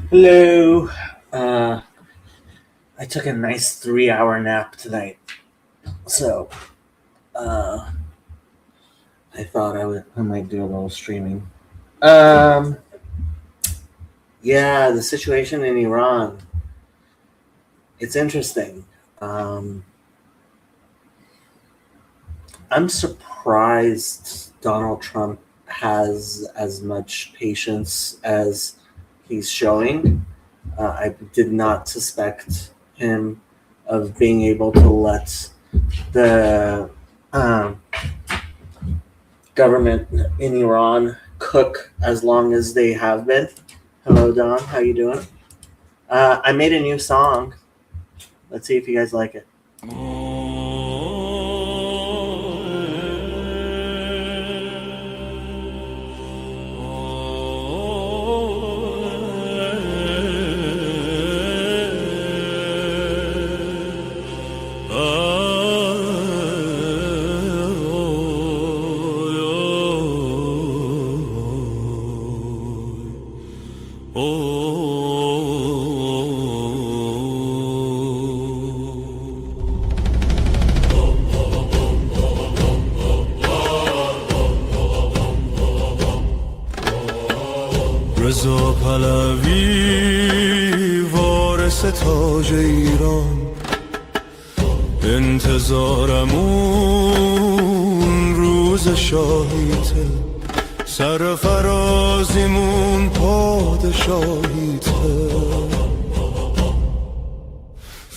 Hello. I took a nice 3 hour nap tonight, so uh, I thought I might do a little streaming. Um, yeah, the situation in Iran. It's interesting. Um, I'm surprised Donald Trump has as much patience as he's showing. I did not suspect him of being able to let the um, government in Iran cook as long as they have been. Hello, Don. How you doing? I made a new song. Let's see if you guys like it. رضا پهلوی وارث تاج ایران، انتظارمون روز شاهیته، سرفرازیمون پادشاهیته.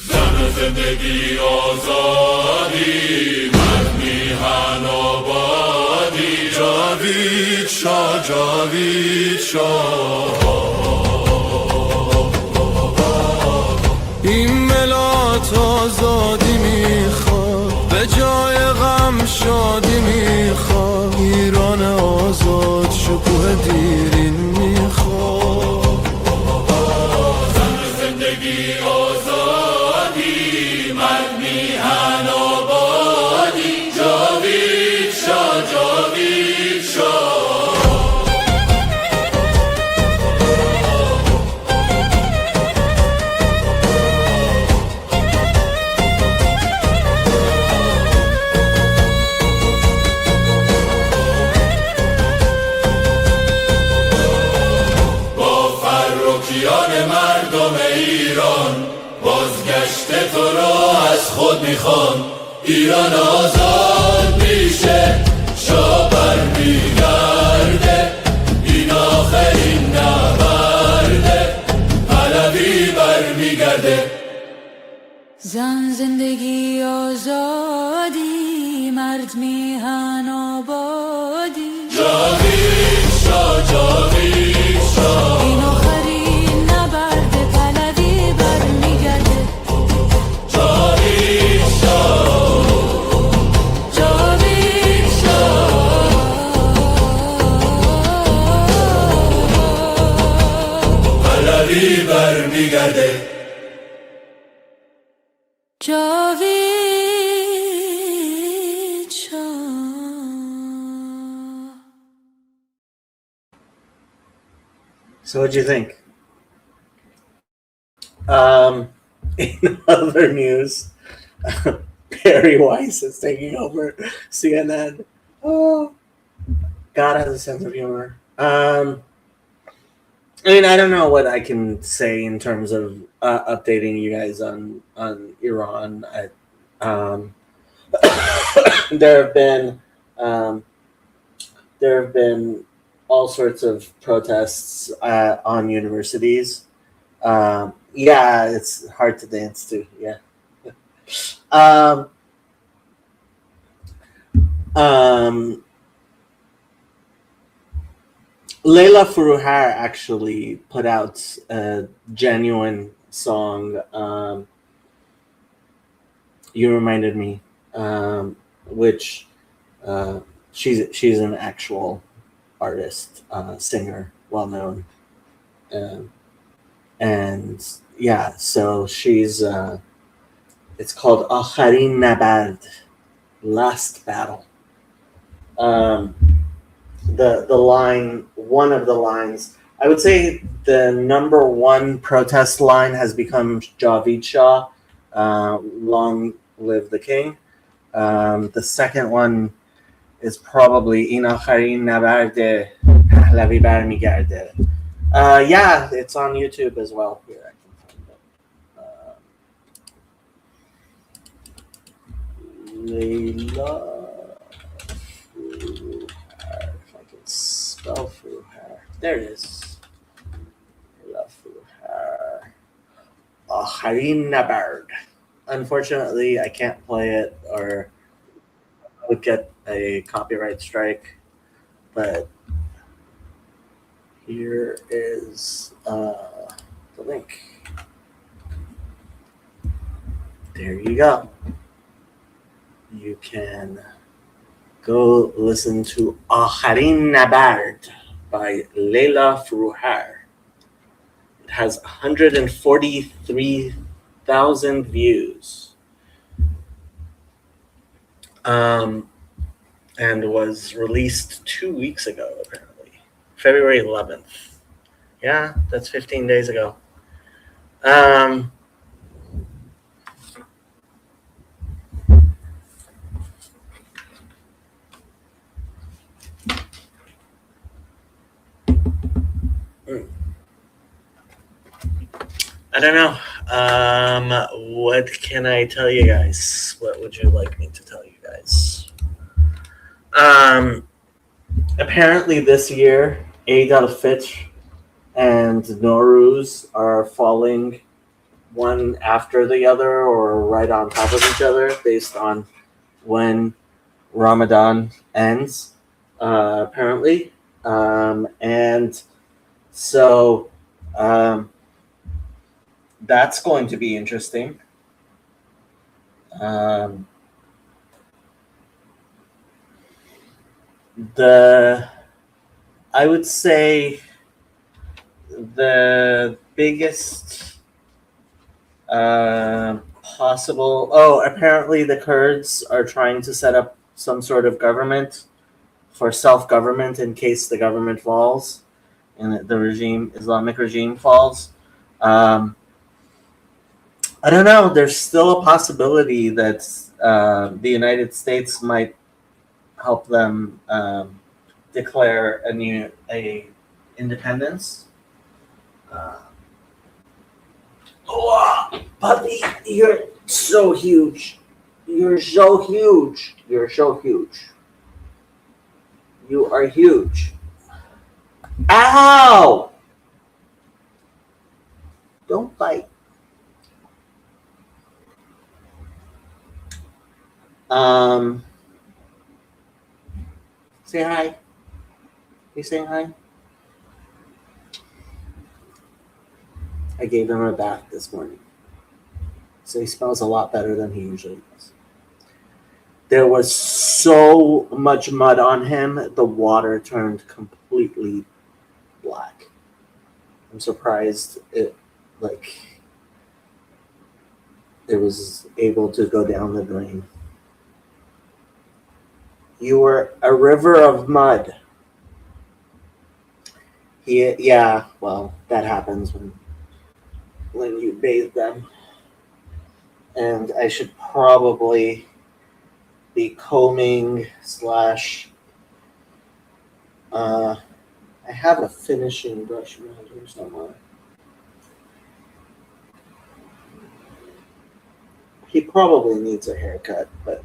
زن زندگی آزادی، مرد میهن آبادی، جاوید شاه، جاوید شاه. این ملت آزادی میخواد، به جای غم شادی میخواد، ایران آزاد شکوه دیرین میخواد. زن زندگی آزادی، مرد میهن آبادی، جاوید شاه، جاوید شاه. مردم ایران بازگشت تو را از خود میخوان، ایران آزاد میشه، شاه برمیگرده، این آخرین نبرده، پهلوی برمیگرده. زن زندگی آزادی، مرد میهن آبادی، جاوید شاه، جاوید شاه. این آخرین نبرده، پهلوی برمیگرده، جاوید شاه، جاوید شاه. پهلوی برمیگرده، جاوید شاه. So, what'd you think? In other news, Barry Weiss is taking over CNN. Oh, God has a sense of humor. I mean, I don't know what I can say in terms of updating you guys on Iran. Um, there have been um, there have been all sorts of protests on universities. Yeah, it's hard to dance to. Yeah. Um, um, Layla Furuhar actually put out a genuine song. You reminded me, which she's an actual artist, singer, well known, um, and yeah. So she's it's called Akharin Nabad, Last Battle. Um, the line, one of the lines I would say the number one protest line has become Javid Shah, long live the king. The second one is probably این آخرین نبرد پهلوی برمیگرده. Yeah, it's on YouTube as well. Here, I can find it. Layla Fuhar. If I can spell Fuhar. There it is. Layla Fuhar. آخرین نبرد. Unfortunately, I can't play it or I would get a copyright strike. But here is the link. There you go. You can go listen to آخرین نبرد by Layla Fuhar. It has 143,000 views. And was released 2 weeks ago, apparently. February 11th. Yeah, that's 15 days ago. I don't know. What can I tell you guys? What would you like me to tell you guys? Apparently this year, Eid al-Fitr and Nowruz are falling one after the other or right on top of each other based on when Ramadan ends, apparently. And so that's going to be interesting. I would say the biggest possible. Oh, apparently the Kurds are trying to set up some sort of government for self-government in case the government falls and the Islamic regime falls. I don't know. There's still a possibility that the United States might help them declare a independence. Oh, buddy, you're so huge. You're so huge. You're so huge. You are huge. Ow! Don't bite. Say hi. You saying hi? I gave him a bath this morning. So he smells a lot better than he usually does. There was so much mud on him, the water turned completely black. I'm surprised it was able to go down the drain. You were a river of mud. Yeah, well, that happens when you bathe them. And I should probably be combing / I have a finishing brush around here somewhere. He probably needs a haircut, but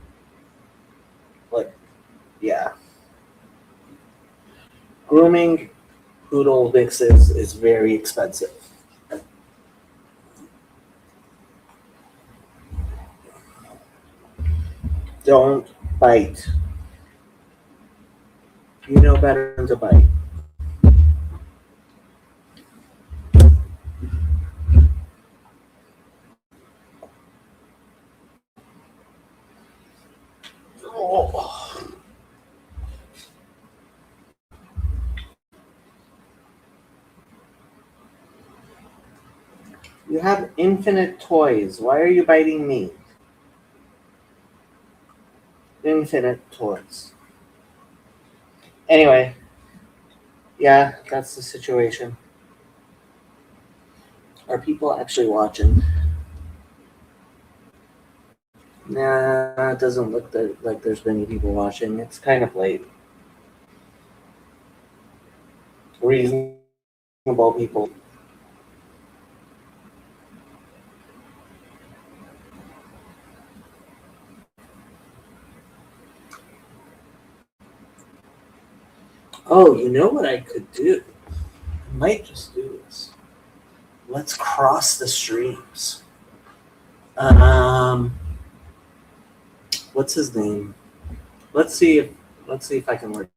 yeah. Grooming poodle mixes is very expensive. Don't bite. You know better than to bite. Oh. You have infinite toys. Why are you biting me? Infinite toys. Anyway, yeah, that's the situation. Are people actually watching? Nah, it doesn't look like there's many people watching. It's kind of late. Reasonable people. Oh, you know what I could do? I might just do this. Let's cross the streams. What's his name? Let's see if I can work.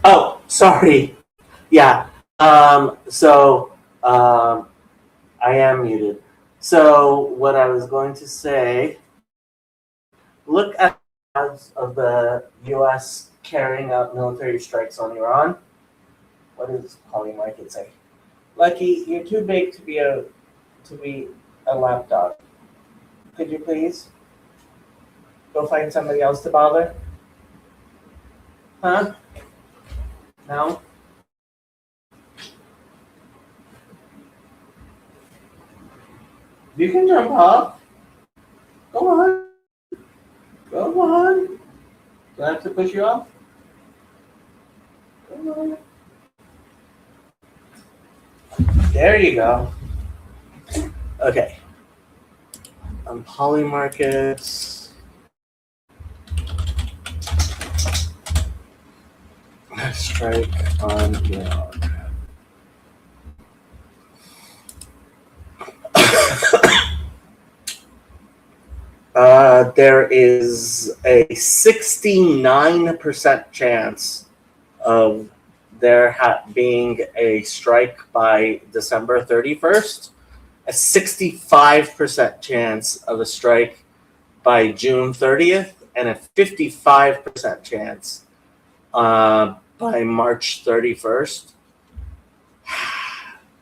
Oh, sorry. Yeah. I am muted. So what I was going to say, look at the odds of the U.S. carrying out military strikes on Iran. What does Polly Market say? Lucky, you're too big to be a lapdog. Could you please go find somebody else to bother? Huh? No? You can jump off. Go on. Go on. Do I have to push you off? Come on. There you go. Okay. Poly Markets. Strike on Iran. There is a 69% chance of there being a strike by December 31st, a 65% chance of a strike by June 30th, and a 55% chance by March 31st.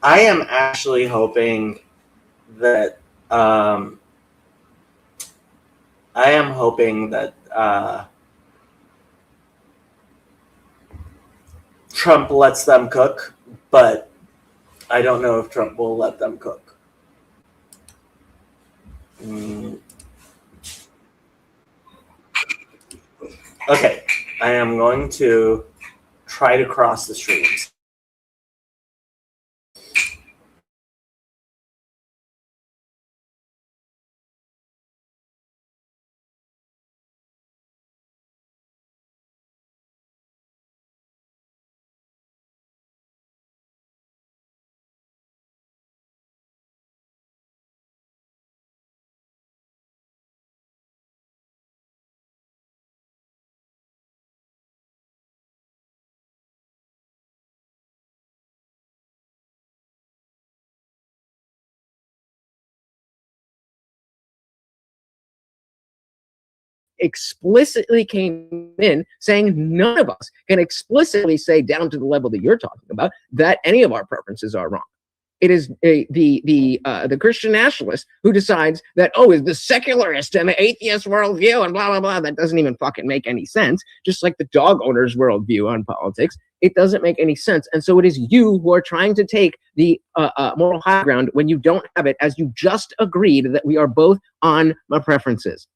I am actually hoping that Trump lets them cook, but I don't know if Trump will let them cook. Okay, I am going to try to cross the streams. Explicitly came in saying none of us can explicitly say down to the level that you're talking about that any of our preferences are wrong. It is the Christian nationalist who decides that, oh, is the secularist and the atheist worldview and blah blah blah. That doesn't even fucking make any sense. Just like the dog owner's worldview on politics, it doesn't make any sense. And so it is you who are trying to take the moral high ground when you don't have it, as you just agreed that we are both on my preferences.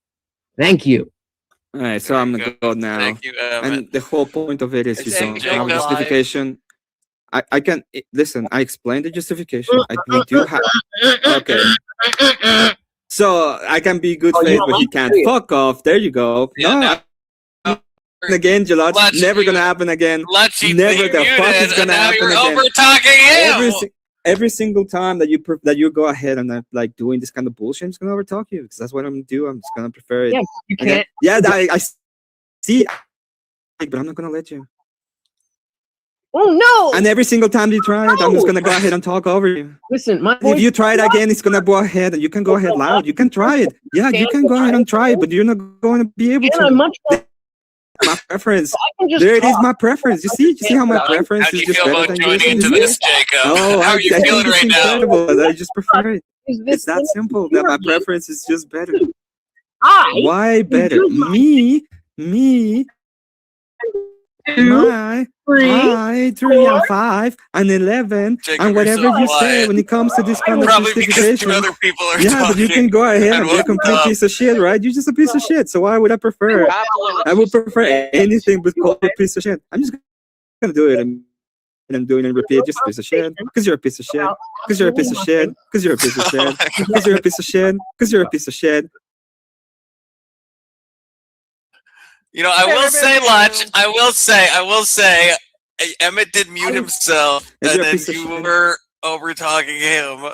Thank you. All right, so I'm gonna go now. Thank you, And the whole point of it is you Thank don't have you, a justification. I can listen. I explained the justification. We do have. Okay. So I can be good faith, but he can't. Fuck off. There you go. Yeah, No. Again, Jalad. Let's- Never gonna happen again. Let's Never the fuck is gonna happen you're again. over talking him. Every single time that you go ahead and like doing this kind of bullshit, I'm just gonna overtalk you because that's what I'm gonna do. I'm just gonna prefer it. Yeah, you Okay? can't. Yeah, I see. But I'm not gonna let you. Oh no! And every single time you try it, I'm just gonna go ahead and talk over you. Listen, my If you try it again, it's gonna go ahead and you can go ahead loud. You can try it. Yeah, you can go ahead and try it, but you're not going to be able I'm to. much more. My preference. I can just There it is, talk. my preference. You see how my How preference do is you just feel better about than joining yours? into this, Jacob? Oh, How are you I think feeling it's right now? incredible. I just prefer it. Is this It's that simple. That my preference is just better. Why better? Me, my, I, 3 and 5 and 11 Jacob, and you're whatever so you say quiet. when it comes to this kind of Probably because justification. two other people are Yeah, talking. but you can go ahead. and You're a complete what's up? piece of shit, right? You're just a piece of shit. So why would I prefer? I would prefer anything but call you a piece of shit. I'm just gonna do it and I'm doing it and repeat. Just a piece of shit. Because you're a piece of shit. Because you're a piece of shit. Because you're a piece of shit. Because you're a piece of shit. Because you're a piece of shit. You know, I will say, Lutch. I will say, Emmett did mute himself, Is and you're a then piece of you shit. were over talking him.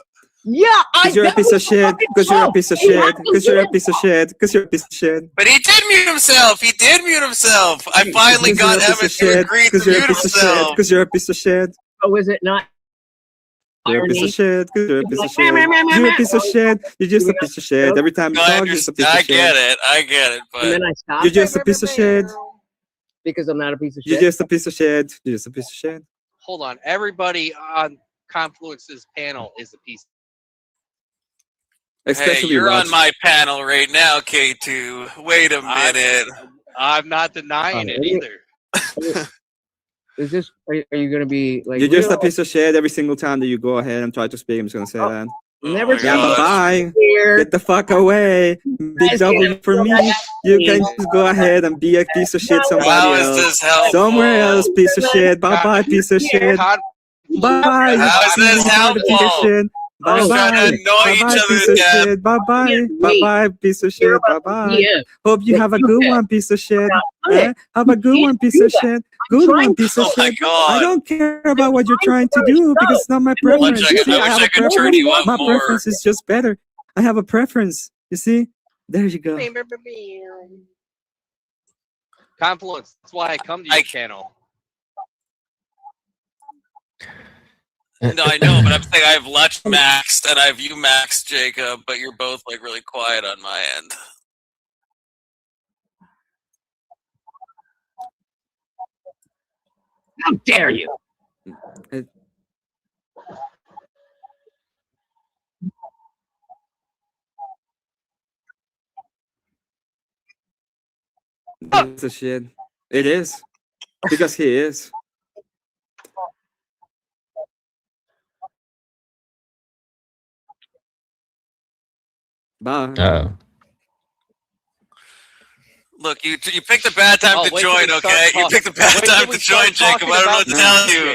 Yeah, Because you're a piece of shit. Because you're a piece of shit. Because you're a piece of shit. Because you're a piece of shit. But he did mute himself. He did mute himself. I finally got Emmett to agree to Because you're a mute piece of shit. himself. Because you're a piece of shit. Oh, is it not? You're a piece of Irony. shit. Because you're a piece of shit. You're a piece of shit. You're just a piece of shit. Every time you No, I talk, you're just a piece understand. of I shit. get it. I get it. And But then I stopped. You're just a piece of shit. Because I'm not a piece of You're shit. just a piece of shit. You're just a piece of shit. Hold on. Everybody on Confluence's panel is a piece. hey, Especially you're Raj. on my panel right now, K2. Wait a minute. I'm not denying it Really? either. Is this? Are you going to be like? You're just a real? piece of shit every single time that you go ahead and try to speak. I'm just gonna say Oh, that. Never my Yeah, God. bye. here. Get the fuck away. Big W for me. You can just go ahead and be a piece of shit somebody How is else. this helpful? Somewhere else, piece of shit. Bye bye, piece of shit. Bye. How is this helpful? Bye We're trying bye. to annoy each Bye other piece to of death. shit. Bye bye. Bye bye, piece of shit. Bye bye. Yeah. Hope you have a good one, piece of shit. Eh? Have a good one, piece of shit. Good one, piece of Oh my shit. I God. don't care about what you're trying to do because it's not my preference. Lunch, You see, I wish have I a could turn you up My more. preference is just better. I have a preference. You see? There you go. Confluence. That's why I come to your channel. No, I know, but I'm saying I have Lutch maxed and I have you maxed, Jacob, but you're both like really quiet on my end. How dare you? Piece of shit. It is. Because he is. Bye. Oh. Look, you picked a bad time Oh, to wait till join, we start okay? You talking- picked a bad wait till time we to join, start Jacob. I don't know what to talking tell about you. Blue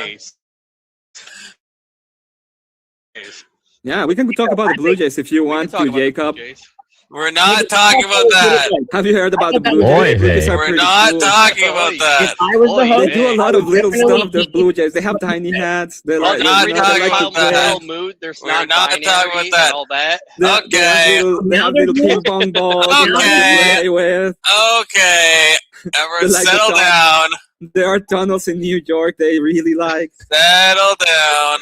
Jays. Yeah, we can talk about the Blue Jays if you We can want talk to, about the Blue Jacob. Jays. We're not talking about that. Have you heard about the Blue Boy, Jays? Blue Jays hey. are We're pretty not cool. talking about that. If I was the Boy, host, They do a lot of little definitely stuff. The Blue Jays. They have tiny hats. They're We're like, not they talking like about to play. that. Mood, there's We're not talking about non-binary that. and all that. They Okay. they have little ping pong balls they like Okay. to play with. Okay, everyone They like to settle talk. down. There are tunnels in New York they really like. Settle down.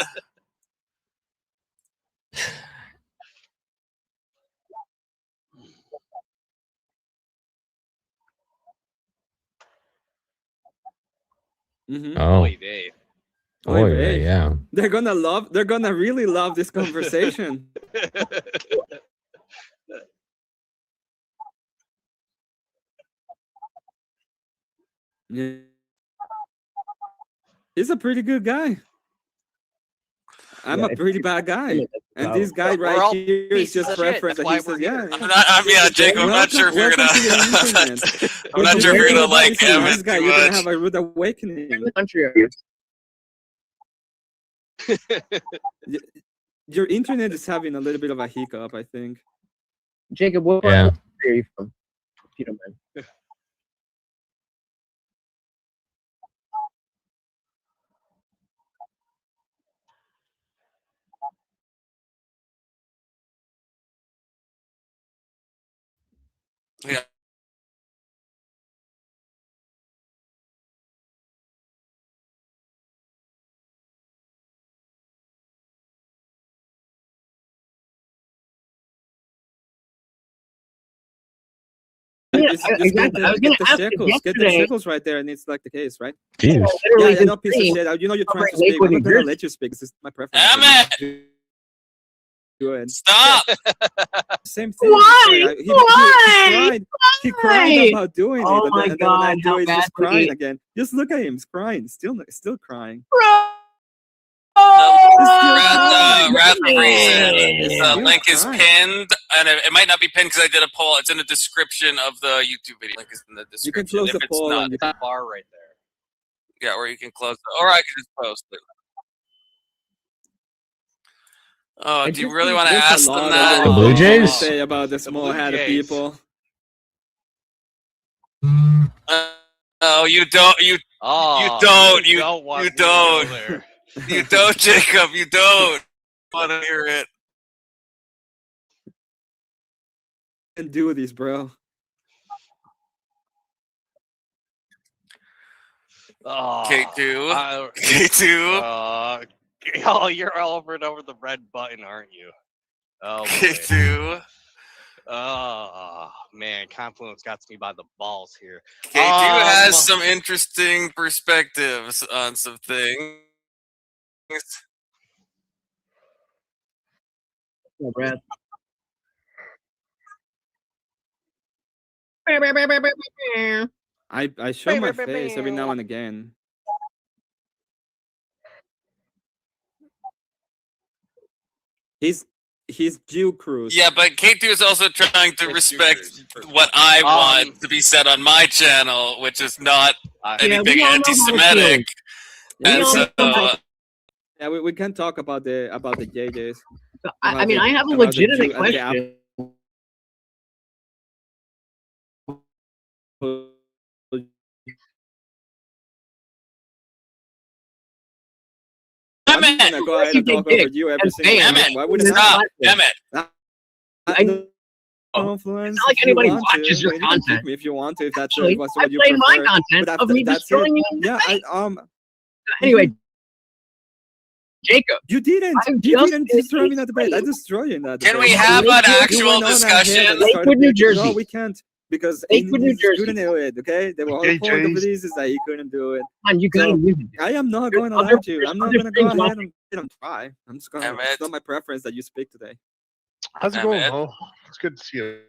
Mm-hmm. Oh. Boy, Dave. Oh yeah. They're gonna really love this conversation. Yeah. He's a pretty good guy. I'm Yeah, a pretty bad guy. And this guy We're right all here is pieces just of shit. preference That's that he why we're says, yeah. here. Yeah, Jacob. I'm not sure if you're Welcome gonna. to the internet. I'm not sure if you're gonna like Listen, Emmett this guy, too you're gonna much. have a rude awakening. In the country are you? Your internet is having a little bit of a hiccup, I think. Jacob, what Yeah. country are you from? If you don't mind. Yeah. Yeah, Just exactly. I was get gonna the ask you shekels. Get the yesterday. shekels right there, and it's like the case, right? Jeez. Yeah, Literally yeah, the no piece of same shit. You know you're trying to over in speak. Lakewood, I'm not New gonna Jersey. let you speak. This is my preference. Emmett, Good. stop! Same thing. Why? He cried about doing it. Oh and my then, and then when I God, do how it, he's bad just would crying he- again. Just look at him. He's crying. Still crying. Wrath of Reason. It's The still link is crying. pinned, and it might not be pinned because I did a poll. It's in the description of the YouTube video. Link is in the You can description. close If the it's poll not, and you That bar right there. yeah, or you can close it, or I can just post it. Oh, do you really want to There's ask a them lot that? The of Blue things to Jays? say about the small Blue headed Jays. people. Oh, you don't. You Oh, you don't want you me to go don't. there. you don't, Jacob. You don't want to hear it. And do this, bro. Oh, K2. K2. Oh, you're all over and over the red button, aren't you? Oh, boy. K2. Oh, man, Confluence got me by the balls here. K2 has some interesting perspectives on some things. Oh, Brad. I show my face every now and again. He's Jew Cruz. Yeah, but K2 is also trying to It's respect yours. what I want to be said on my channel, which is not anything we all know how it anti-Semitic. We And all so, know how- Yeah, we can talk about the JJs. I mean, I have a about the legitimate Jew- and the question. I'm Emmett, gonna go ahead and talk over you every single Emmett, time. Why would I? stop, Emmett. I- Influence. It's not like if you anybody want to. watches your You can kick content. me if you want to. If that's Actually, what's I what you played my prefer. content But of me that's destroying it. you in the Yeah, face. Anyway, Jacob, you didn't. I'm You just didn't destroy me in that debate. I explaining. destroyed you in that Can debate. we have an Lakewood- You actual went on ahead discussion? and started Lakewood, New being- Jersey. No, we can't because Lakewood, New he Jersey. couldn't do it. Okay, the whole point of this is that he couldn't do it. man, you So, gotta use it. I am not There's going to other- lie to you. there's I'm not other going to go things ahead and try. I'm just going to. Emmett. It's not my preference that you speak today. How's it going, Emmett. Mo? It's good to see you.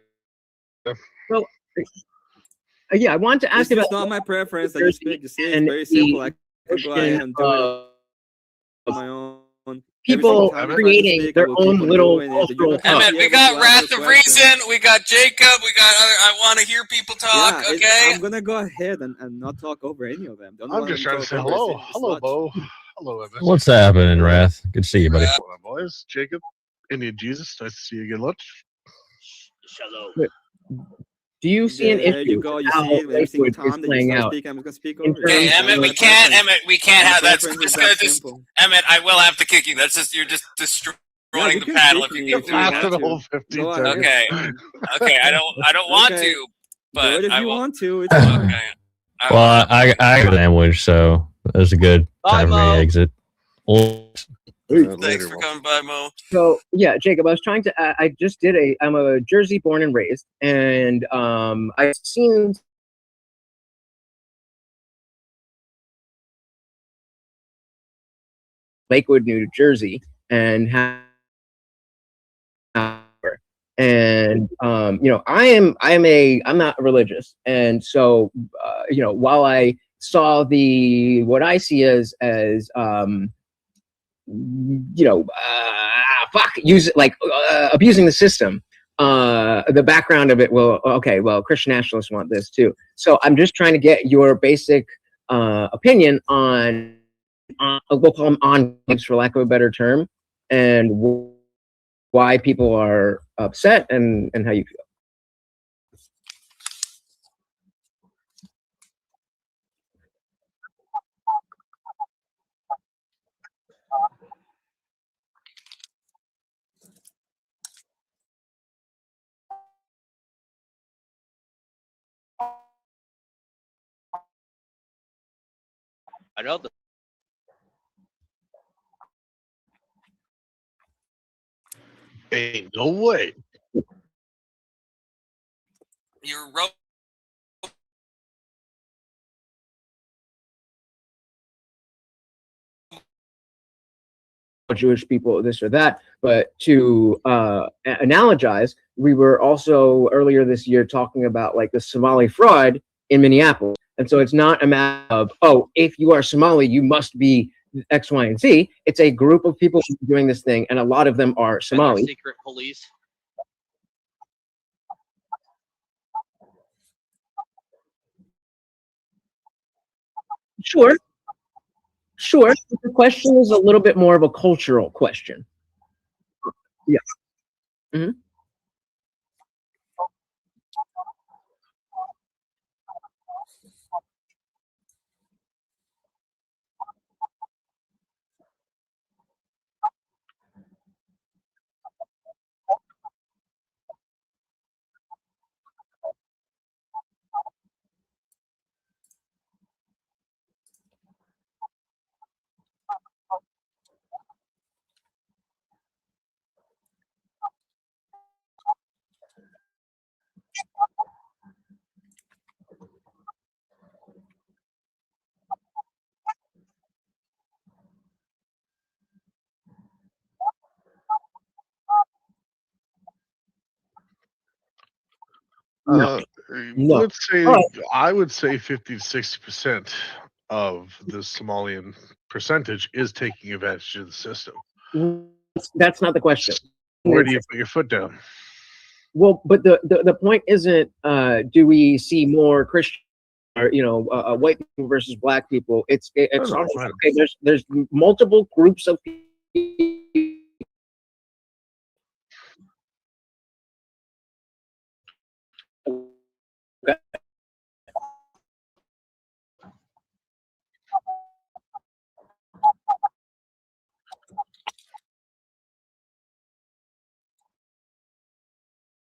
Yeah, I wanted to ask It's just about not my preference that you speak. You see, it's and very simple. I the can go ahead and do it on my own. people Every time I try to creating speak, I their will keep own on little doing it. cultural You're not gonna Emmett, be we able got to Wrath answer of questions. Reason, we got Jacob, we got other. I want to hear people talk, Yeah, okay? I'm gonna go ahead and not talk over any of them. Don't I'm let just them trying to talk say over hello. us. It's Hello, not- Bo. Hello, Emmett. What's happening, Wrath? Good to see you, buddy. What's going on, boys? Jacob, Indian Jesus. Nice to see you again, lunch. Do you see an Yeah, there issue you go. with You how see, every single Lakewood is time that you playing start out? speaking, I'm just gonna speak In over terms you. Hey, of- Emmett, we My can't. preference- Emmett, we can't my have. That's preference is just that gonna just. simple. Emmett, I will have to kick you. That's just you're just destroying Yeah, you the can panel kick if you me keep if you doing want that. After the to. whole 15 Go seconds. ahead. Okay, okay. I don't want Okay. to, Do but it if I you will. want to. It's fine. Okay. Well, I got a sandwich, so that's a good time for me Bye, to Mo. exit. Well, Thanks Later, for Mo. coming by, Mo. So yeah, Jacob, I was trying to. I just did I'm a Jersey born and raised, and I've seen Lakewood, New Jersey, and and I'm not religious, and so while I saw what I see as use it like abusing the system. The background of it, Christian nationalists want this too. So I'm just trying to get your basic opinion on we'll call them enclaves for lack of a better term, and why people are upset and how you feel. I know the Ain't no way. You're ro- Jewish people, this or that, but to analogize, we were also earlier this year talking about like the Somali fraud in Minneapolis, and so it's not a matter of if you are Somali, you must be X, Y, and Z. It's a group of people doing this thing, and a lot of them are Somali. secret police. Sure. The question is a little bit more of a cultural question. Yeah. Mm-hmm. No. Let's say Oh. I would say 50 to 60% of the Somalian percentage is taking advantage of the system. That's not the question. Where do you put your foot down? Well, but the point isn't do we see more Christian or white people versus black people? It's also, okay. There's multiple groups of people.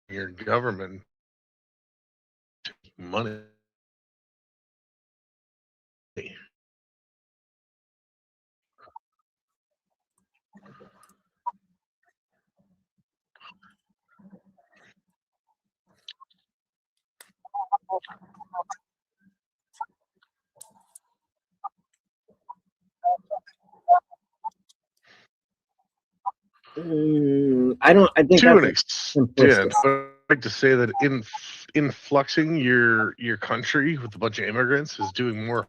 Your government money. I think to an that's extent, but I'd like to say that influxing your country with a bunch of immigrants is doing more.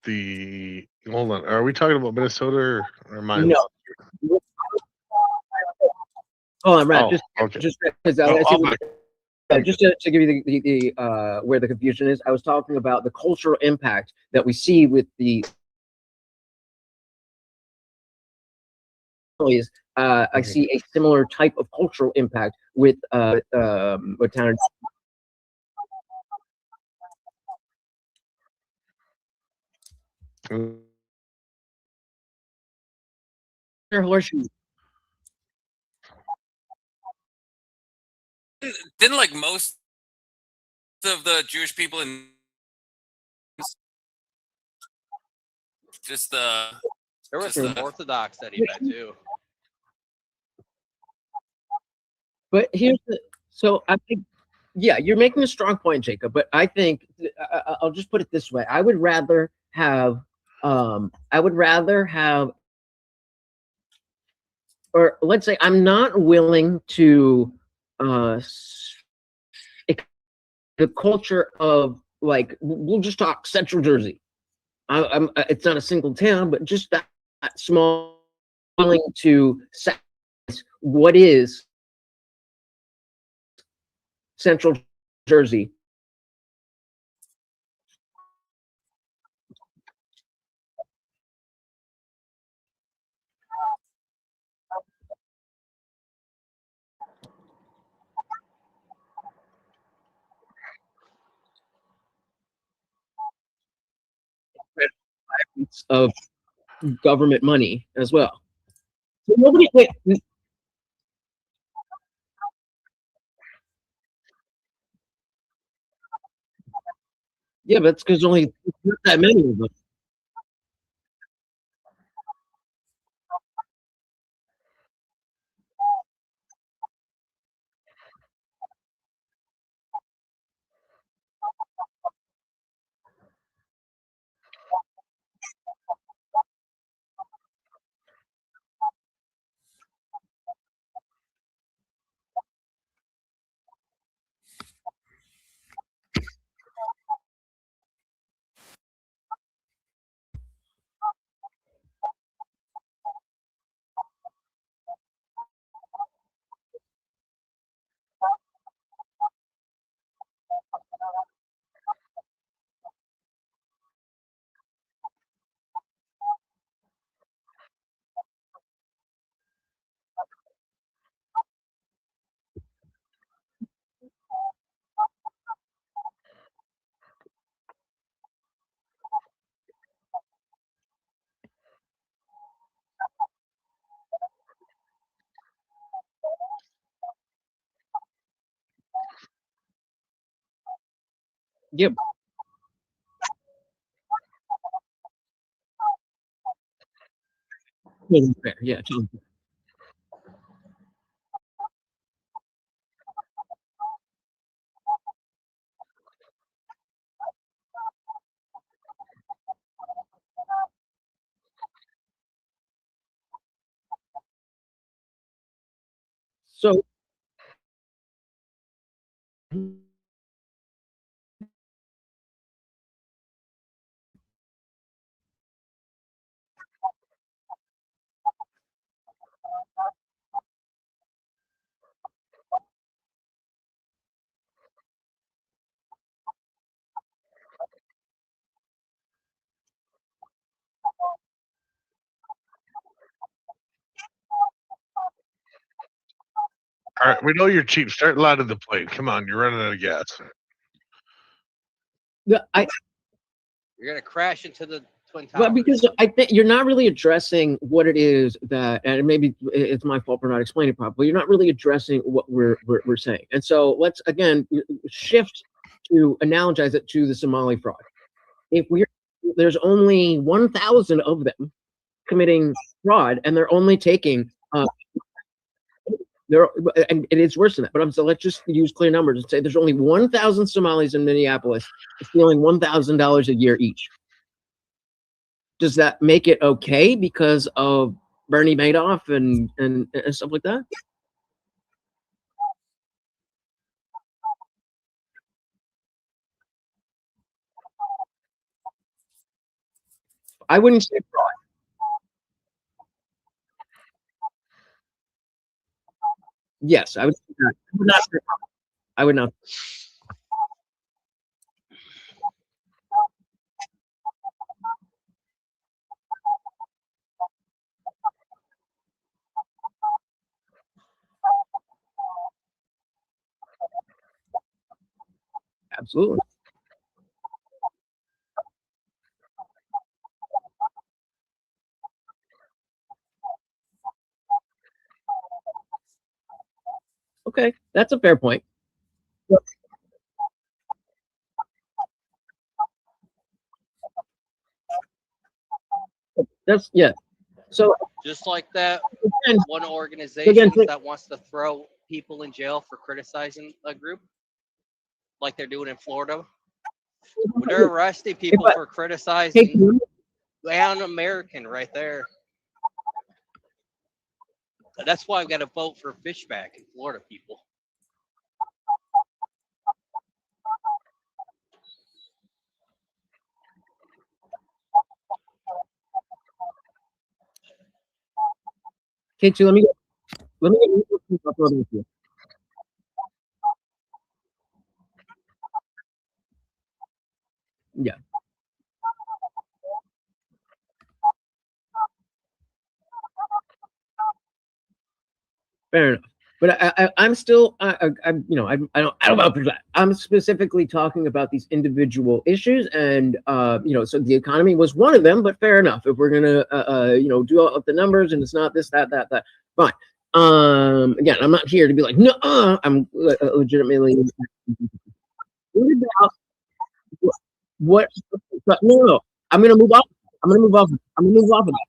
The hold on, are we talking about Minnesota or am I? No. Oh, I'm right. Oh, okay. Just to give you the where the confusion is, I was talking about the cultural impact that we see with the I see a similar type of cultural impact with town. Horseshoe. Didn't like most of the Jewish people in just there were some Orthodox that he met too. But here's the so I think, yeah, you're making a strong point, Jacob. But I think I'll just put it this way: I would rather have, or let's say, I'm not willing to, the culture of, like, we'll just talk Central Jersey. It's not a single town, but just that small, willing to sacrifice what is Central Jersey. Of government money as well. So nobody, wait, yeah, but it's because only not that many of them. Yeah, totally fair. Yeah, totally fair. So All right, we know you're cheap. Start landing the plane. Come on, you're running out of gas. I You're gonna crash into the Twin Towers. well, because I think you're not really addressing what it is that, and maybe it's my fault for not explaining it properly. You're not really addressing what we're saying. And so let's again shift to analogize it to the Somali fraud. If there's only 1,000 of them committing fraud, and they're only taking there, and it is worse than that. But so let's just use clear numbers and say there's only 1,000 Somalis in Minneapolis stealing $1,000 a year each. Does that make it okay because of Bernie Madoff and stuff like that? I wouldn't say fraud. Yes, I would say that. I would not say fraud. I would not. Absolutely. Okay, that's a fair point. That's yeah. So Just like that again, one organization that wants to throw people in jail for criticizing a group, like they're doing in Florida. They're arresting people for Hey, criticizing an American right there. That's why I've got to vote for Fishback in Florida, people. Casey, let me get uploaded with you. Yeah, fair enough. But I'm still, I'm, you know, I don't know. I'm specifically talking about these individual issues, and you know, so the economy was one of them. But fair enough. If we're gonna, you know, do up the numbers, and it's not this, that, fine. Again, I'm not here to be like, no, I'm legitimately. What about what? No, I'm gonna move off. I'm gonna move off. I'm gonna move off of that.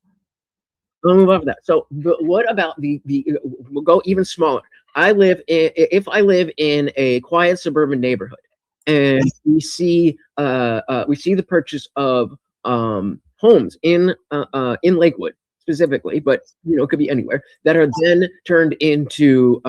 I'm gonna move off of that. So, but what about we'll go even smaller. If I live in a quiet suburban neighborhood, and we see the purchase of homes in Lakewood specifically, but you know, it could be anywhere, that are then turned into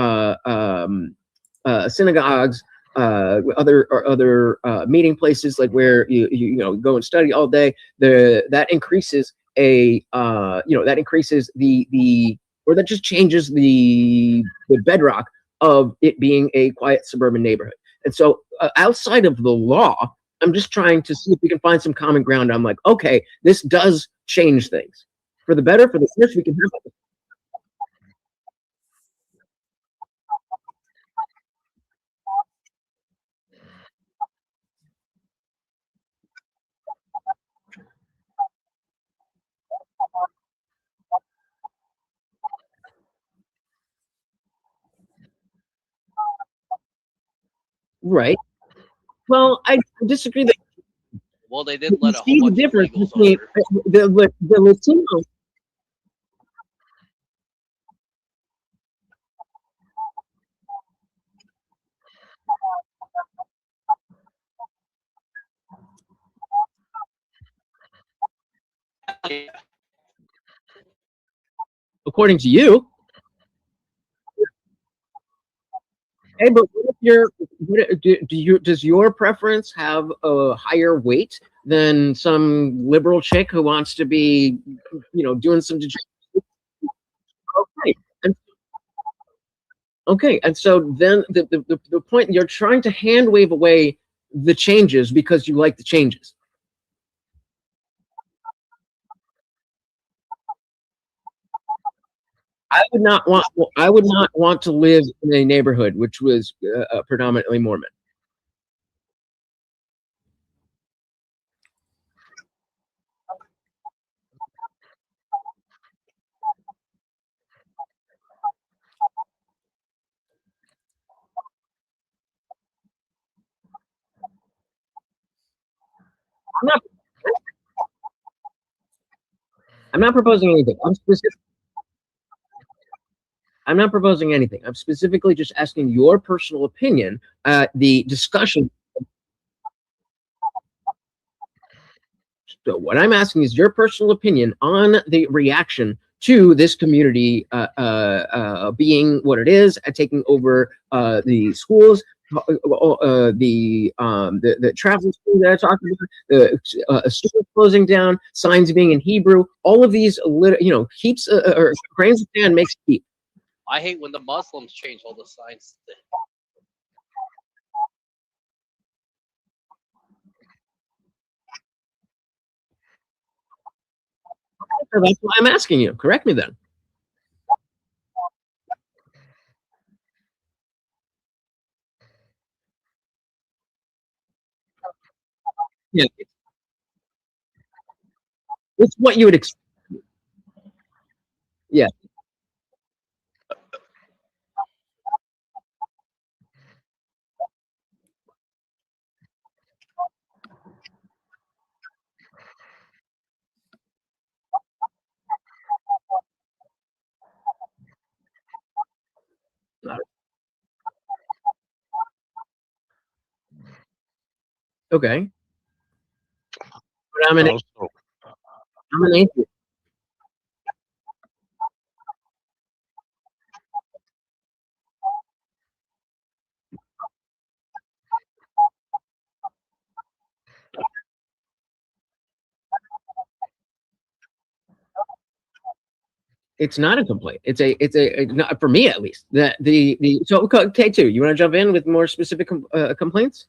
synagogues, other meeting places, like where you know, go and study all day. That increases that increases the or that just changes the bedrock of it being a quiet suburban neighborhood. And so, outside of the law, I'm just trying to see if we can find some common ground. I'm like, okay, this does change things for the better, for the worse. We can have it. Right. Well, I disagree that Well, they did you let a whole see the bunch of difference illegals between over. the Latino. According to you. Hey, but what if does your preference have a higher weight than some liberal chick who wants to be, you know, doing some okay. And okay, and so then the point, you're trying to hand wave away the changes because you like the changes. I would not want to live in a neighborhood which was predominantly Mormon. I'm not I'm not proposing anything. I'm not proposing anything. I'm specifically just asking your personal opinion. The discussion. So what I'm asking is your personal opinion on the reaction to this community being what it is, taking over the schools, the travel school that I talked about, the schools closing down, signs being in Hebrew. All of these, you know, keeps or grains of sand makes a heap. I hate when the Muslims change all the signs. So that's why I'm asking you. Correct me then. Yeah, it's what you would expect. Yeah. Okay. But I'm an Also, atheist. It's not a complaint. It's not, for me at least. So K2, you want to jump in with more specific complaints?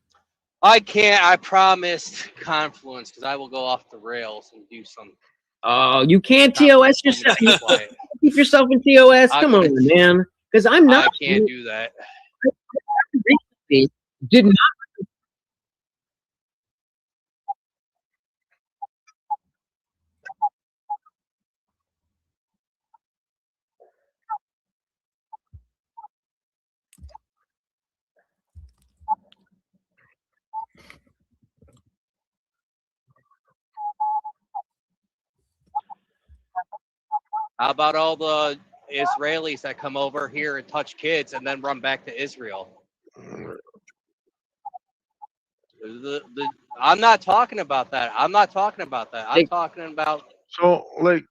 I can't. I promised Confluence because I will go off the rails and do some. Oh, you can't TOS yourself. You keep yourself in TOS. Come on, man. Because I'm not. I can't do that. Did not. How about all the Israelis that come over here and touch kids and then run back to Israel? I'm not talking about that. I'm not talking about that. I'm talking about. so like,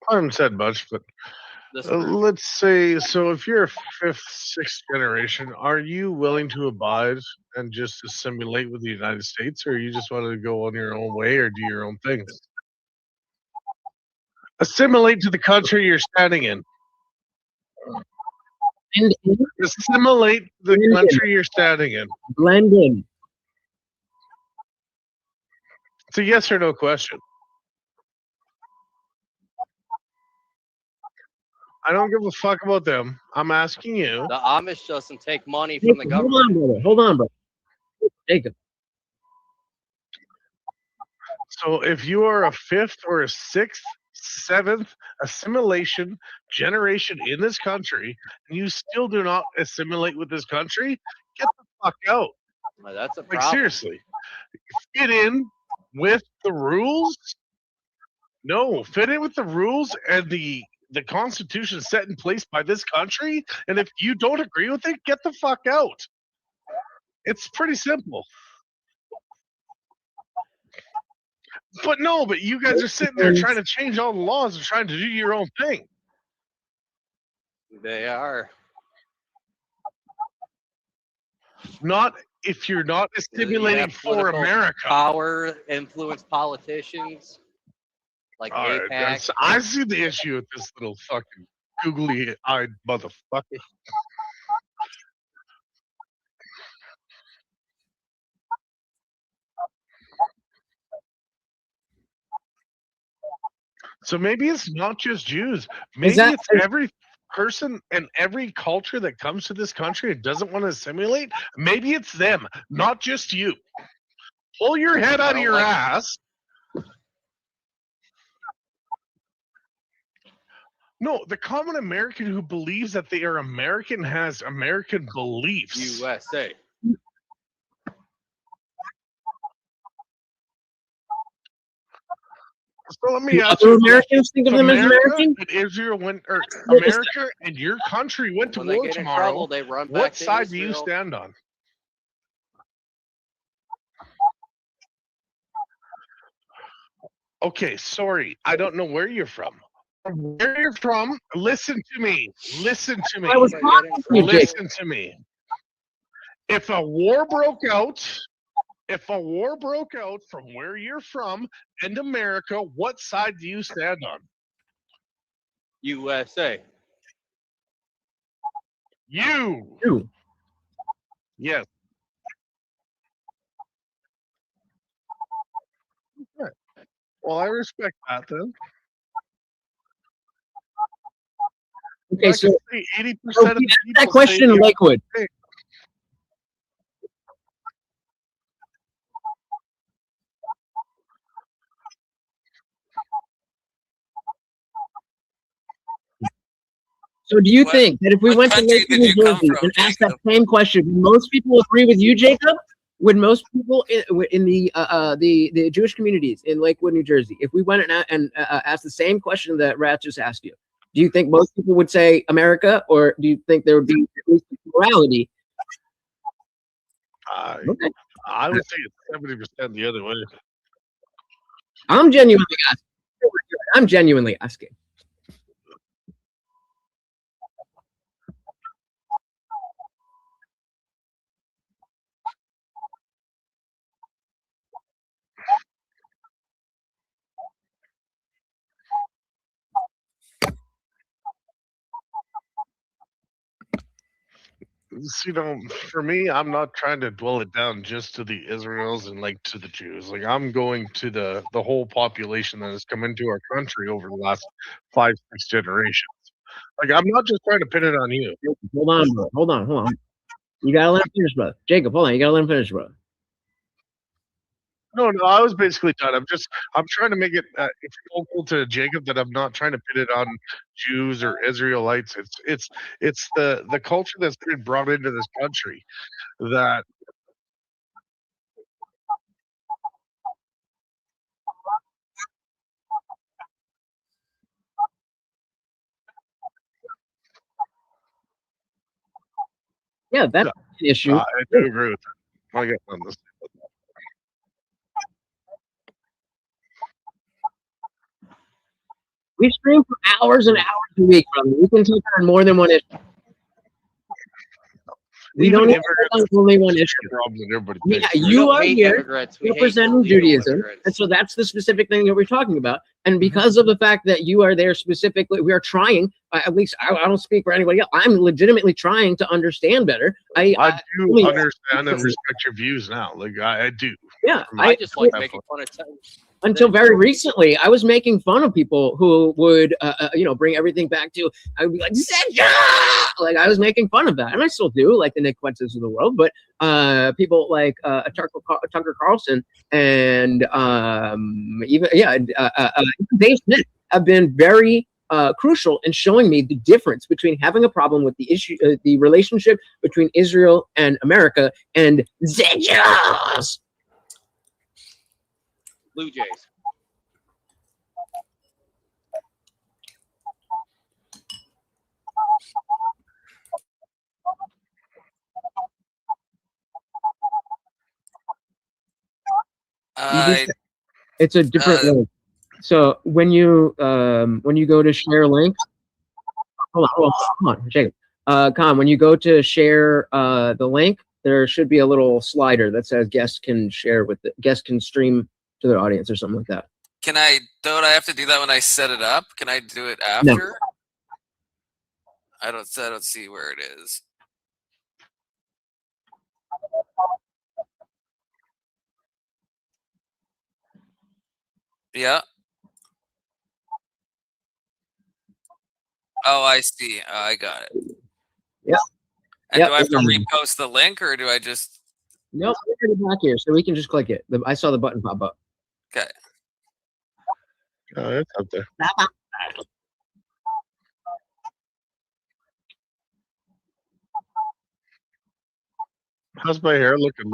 I haven't said much, but let's say, so if you're a fifth, sixth generation, are you willing to abide and just assimilate with the United States, or you just want to go on your own way or do your own thing? Assimilate to the country you're standing in. Assimilate the country you're standing in. Blend in. It's a yes or no question. I don't give a fuck about them. I'm asking you. The Amish doesn't take money from the government. Hold on, brother. Hold on, brother. Jacob. So if you are a fifth or a sixth, seventh assimilation generation in this country, and you still do not assimilate with this country, get the fuck out. That's a Like, problem. seriously. Fit in with the rules? No, fit in with the rules and the Constitution set in place by this country, and if you don't agree with it, get the fuck out. It's pretty simple. But no, but you guys are sitting there trying to change all the laws and trying to do your own thing. They are. Not if you're not assimilating for political America. Power, influence politicians. Like AIPAC. I see the issue with this little fucking googly-eyed motherfucker. So maybe it's not just Jews. Maybe it's every person and every culture that comes to this country and doesn't want to assimilate. Maybe it's them, not just you. Pull your head out of your ass. No, the common American who believes that they are American has American beliefs. USA. So let me ask you, Americans think of them as American? And Israel went, or America and your country went to war tomorrow. Trouble, they run back What to side Israel. do you stand on? Okay, sorry, I don't know where you're from. Where you're from, listen to me. Listen to me. I was talking to you, Jake. Listen to me. If a war broke out from where you're from and America, what side do you stand on? USA. You. Yes. Okay. Well, I respect that then. Okay, so 80% so of we asked people that question say in the Lakewood. opposite thing. So do you think that if we went to country Lakewood, did New you come Jersey, from, and asked that Jacob? same question, would most people agree with you, Jacob? Would most people in the Jewish communities in Lakewood, New Jersey, if we went and asked the same question that Rat just asked you, do you think most people would say America, or do you think there would be at least a plurality? I I would say it's 70% the other way. I'm genuinely asking. I'm genuinely asking. You know, for me, I'm not trying to dwell it down just to the Israels and like to the Jews. Like I'm going to the whole population that has come into our country over the last 5-6 generations. Like I'm not just trying to pin it on you. Hold on, bro. Hold on. You gotta let him finish, bro. Jacob, hold on. You gotta let him finish, bro. No, I was basically done. I'm trying to make it focal to Jacob that I'm not trying to pin it on Jews or Israelites. It's the culture that's been brought into this country that Yeah, that's an issue. I do agree with that. I get on this. We stream for hours and hours a week, brother. We can take on more than one issue. We Even don't need immigrants only one issue. problems that everybody Yeah, thinks. We you don't are hate here immigrants, we hate representing illegal Judaism, immigrants. and so that's the specific thing that we're talking about. And because of the fact that you are there specifically, we are trying. At least I don't speak for anybody else. I'm legitimately trying to understand better. I do mean, understand and respect your views now. Like I do. Yeah, I just like making fun of until very recently, I was making fun of people who would, bring everything back to. I would be like, Zedja! Like I was making fun of that, and I still do, like the Nick Quentzes of the world. But people like Tucker Carlson and even Dave Smith have been very crucial in showing me the difference between having a problem with the issue, the relationship between Israel and America, and Zedjas. Blue Jays. It's a different link. So when you go to share link, hold on, Jacob. Con, when you go to share the link, there should be a little slider that says guests can stream to their audience or something like that. Don't I have to do that when I set it up? Can I do it after? No. I don't see where it is. Yeah. Oh, I see. I got it. Yeah. And do I have to repost the link, or do I just? Nope, it's back here, so we can just click it. I saw the button pop up. Okay. Oh, it's up there. How's my hair looking?